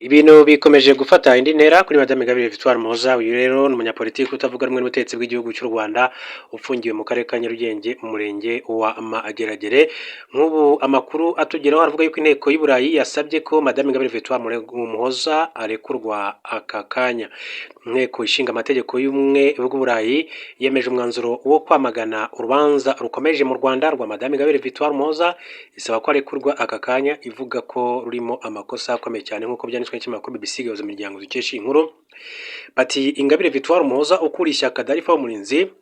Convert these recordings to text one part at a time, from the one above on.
Ibintu bikomeje gufata indi ntera kuri Madame Ingabire Victoire Umuhoza. Uyu rero ni umunyapolitiki utavuga rumwe n'ubutegetsi bw'igihugu cy'u Rwanda, ufungiwe mu karere ka Nyarugenge mu murenge wa Mageragere. Nk'ubu amakuru atugeraho aravuga yuko inteko y'u Burayi yasabye ko Madame Ingabire Victoire Umuhoza arekurwa aka kanya. Inteko ishinga amategeko y'ubumwe bw'Uburayi yemeje umwanzuro wo kwamagana urubanza rukomeje mu Rwanda rwa Madame Ingabire Victoire Umuhoza, isaba ko arekurwa aka kanya, ivuga ko rurimo amakosa akomeye cyane nk'uko byanditswe n'ikinyamakuru BBC gahuza imiryango dukesha inkuru. Bati Ingabire Victoire Umuhoza ukuriye ishyaka Darifa Umurinzi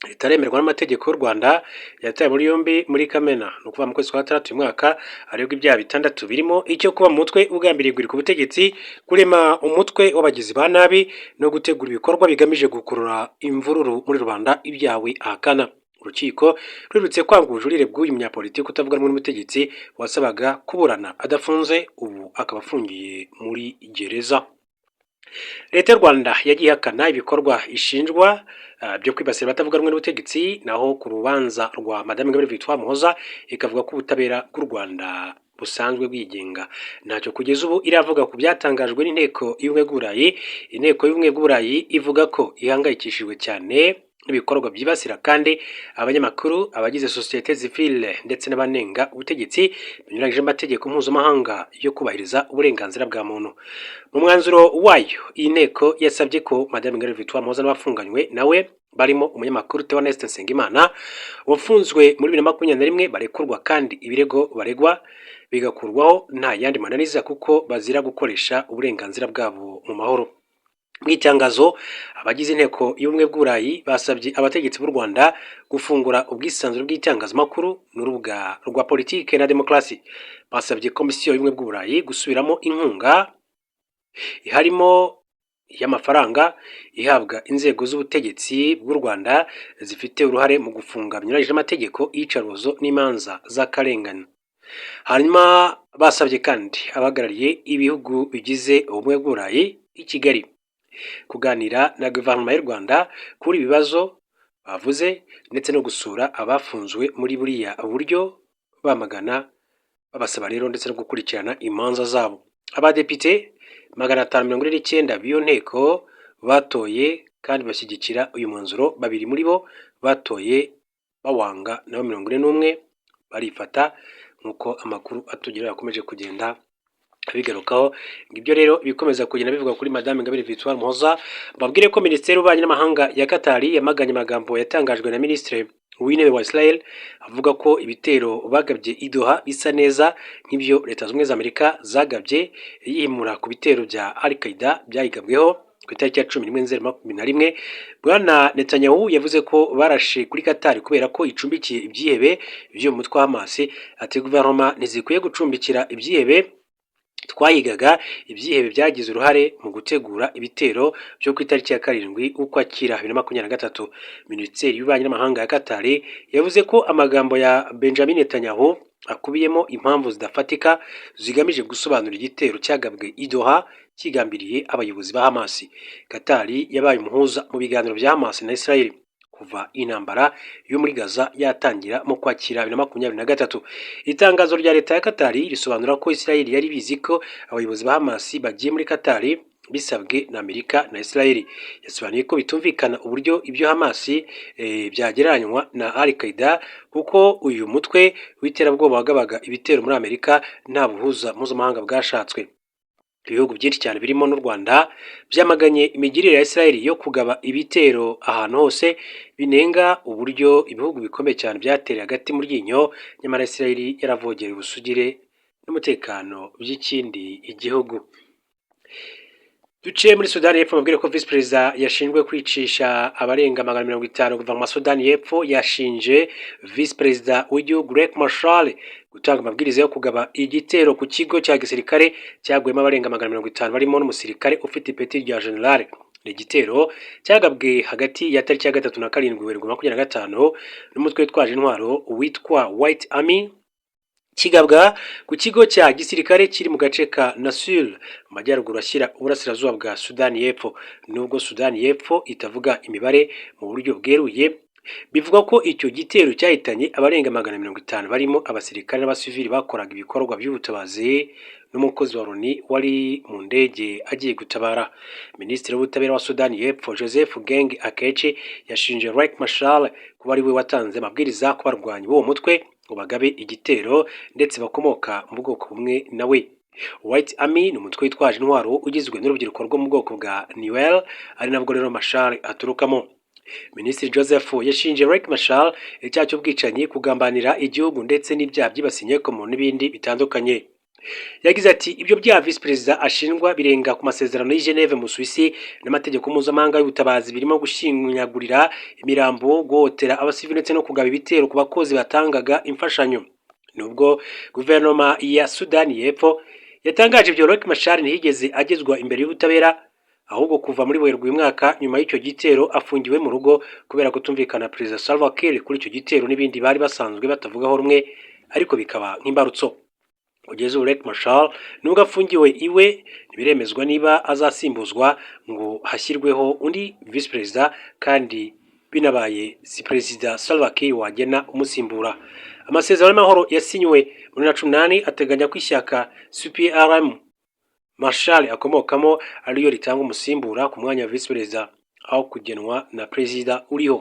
ritaremerwa n'amategeko y'u Rwanda yatawe muri yombi muri Kamena, ni ukuvuga mu kwezi kwa gatandatu uyu mwaka, aregwa ibyaha bitandatu birimo icyo kuba mu mutwe ugambiriye guhirika ubutegetsi, kurema umutwe w'abagizi ba nabi no gutegura ibikorwa bigamije gukurura imvururu muri rubanda, ibyawe ahakana. Urukiko rurutse kwanga ubujurire bw'uyu munyapolitiki utavuga rumwe n'ubutegetsi wasabaga kuburana adafunze, ubu akaba afungiye muri gereza. Leta y'u Rwanda yagiye ihakana ibikorwa ishinjwa byo kwibasira abatavuga rumwe n'ubutegetsi, naho ku rubanza rwa Madame Ingabire Victoire Umuhoza ikavuga ko ubutabera bw'u Rwanda busanzwe bwigenga. Ntacyo kugeza ubu iravuga ku byatangajwe n'inteko y'ubumwe bw'Uburayi. Inteko y'ubumwe bw'Uburayi ivuga ko ihangayikishijwe cyane ibikorwa byibasira kandi abanyamakuru, abagize sosiyete sivile ndetse n'abanenga ubutegetsi binyuranyije amategeko mpuzamahanga yo kubahiriza uburenganzira bwa muntu. Mu mwanzuro wayo, iyi nteko yasabye ko Madame Ingabire Victoire Umuhoza n'abafunganywe nawe barimo umunyamakuru Theoneste Nsengimana wafunzwe muri 2021 barekurwa, kandi ibirego baregwa bigakurwaho nta yandi mananiza kuko bazira gukoresha uburenganzira bwabo mu mahoro. Mu itangazo, abagize inteko y'ubumwe bw'Uburayi basabye abategetsi b'u Rwanda gufungura ubwisanzure bw'itangazamakuru n'urubuga rwa politike na demokarasi. Basabye komisiyo y'ubumwe bw'Uburayi gusubiramo inkunga iharimo y'amafaranga ihabwa inzego z'ubutegetsi bw'u Rwanda zifite uruhare mu gufunga binyuranyije amategeko, iyicarubozo n'imanza z'akarengane. Hanyuma basabye kandi abahagarariye ibihugu bigize ubumwe bw'Uburayi i Kigali kuganira na guverinoma y'u Rwanda kuri ibibazo bavuze, ndetse no gusura abafunzwe muri buriya buryo, bamagana babasaba rero ndetse no gukurikirana imanza zabo. Abadepite 549 b'iyo nteko batoye kandi bashyigikira uyu mwanzuro, babiri muri bo batoye bawanga, nabo 41 barifata, nk'uko amakuru atugeraho yakomeje kugenda abigarukaho. Ibyo rero bikomeza kugenda bivuga kuri Madame Ingabire Victoire Umuhoza. Babwire ko Minisiteri y'Ububanyi n'Amahanga ya Katari yamaganye amagambo yatangajwe na Minisitiri w'Intebe wa Israel avuga ko ibitero bagabye i Doha bisa neza nk'ibyo Leta Zunze Ubumwe za Amerika zagabye, yihimura ku bitero bya Al-Qaeda byayigabweho ku itariki ya 11/2021. Bwana Netanyahu yavuze ko barashe kuri Katari kubera ko icumbikiye ibyihebe byo mu mutwe wa Hamas. Ati guverinoma ntizikwiye gucumbikira ibyihebe, twayigaga ibyihebe byagize uruhare mu gutegura ibitero byo ku itariki ya 7 Ukwakira 2023. Minisiteri y'Ububanyi n'Amahanga ya Katari yavuze ko amagambo ya Benjamin Netanyahu akubiyemo impamvu zidafatika zigamije gusobanura igitero cyagabwe i Doha kigambiriye abayobozi ba Hamas. Katari yabaye umuhuza mu biganiro bya Hamas na Israel kuva intambara yo muri Gaza yatangira mu Kwakira 2023. Itangazo rya leta ya Katari risobanura ko Israel yari bizi ko abayobozi ba Hamas bagiye muri Katari bisabwe na Amerika na Israel. Yasobanuye ko bitumvikana uburyo ibyo Hamas byagereranywa na Al-Qaeda, kuko uyu mutwe w'iterabwoba wagabaga ibitero muri Amerika nta buhuza mpuzamahanga bwashatswe. Ibihugu byinshi cyane birimo n'u Rwanda byamaganye imigirire ya Israel yo kugaba ibitero ahantu hose, binenga uburyo ibihugu bikomeye cyane byatereye hagati mu ryinyo, nyamara Israel yaravogereye ubusugire n'umutekano by'ikindi igihugu. Duce muri Sudani y'Epfo, babwire ko Vice Perezida yashinjwe kwicisha abarenga 50 kuva mu Sudani y'Epfo yashinje Vice Perezida w'igihugu Riek Machar gutanga amabwiriza yo kugaba igitero ku kigo cya gisirikare cyaguyemo abarenga 50 barimo n'umusirikare ufite ipeti rya general. Ni igitero cyagabwe hagati ya tariki ya 3 na 7 Werurwe 2025 n'umutwe witwaje intwaro witwa White Army, kigabwa ku kigo cya gisirikare kiri mu gace ka Nasir mu majyaruguru ashyira uburasirazuba bwa Sudani y'Epfo. Nubwo Sudani y'Epfo itavuga imibare mu buryo bweruye, Bivuga ko icyo gitero cyahitanye abarenga 150 barimo abasirikare n'abasivili bakoraga ibikorwa by'ubutabazi n'umukozi wa Loni wari mu ndege agiye gutabara. Minisitiri w'ubutabera wa Sudani y'Epfo Joseph Geng Akechi yashinje Riek Machar kuba ari we watanze amabwiriza ku barwanyi b'uwo mutwe ngo bagabe igitero ndetse bakomoka mu bwoko bumwe nawe. White Army ni umutwe witwaje intwaro ugizwe n'urubyiruko rwo mu bwoko bwa Nuer, ari nabwo rero Machar aturukamo. Minisitiri Joseph yashinje Riek Machar icyaha cy'ubwicanyi, kugambanira igihugu ndetse n'ibyaha byibasiye muntu n'ibindi bitandukanye. Yagize ati ibyo byaha Vice Perezida ashinjwa birenga ku masezerano y'i Geneve mu Suisse n'amategeko mpuzamahanga y'ubutabazi, birimo gushinyagurira imirambo, guhotera abasivili ndetse no kugaba ibitero ku bakozi batangaga imfashanyo. Nubwo guverinoma ya Sudani y'Epfo yatangaje ibyo, Riek Machar ntiyigeze agezwa imbere y'ubutabera, ahubwo kuva muri Werurwe uyu mwaka nyuma y'icyo gitero afungiwe mu rugo kubera kutumvikana Perezida Salva Kiir kuri icyo gitero n'ibindi bari basanzwe batavugaho rumwe, ariko bikaba nk'imbarutso. Kugeza ubu Riek Machar nubwo afungiwe iwe, ntibiremezwa niba azasimbuzwa ngo hashyirweho undi Vice Perezida, kandi binabaye si Perezida Salva Kiir wagena umusimbura. Amasezerano y'amahoro yasinywe muri 2018 ateganya ko ishyaka CPRM Machar akomokamo ariyo ritanga umusimbura ku mwanya wa Vice Perezida aho kugenwa na Perezida uriho.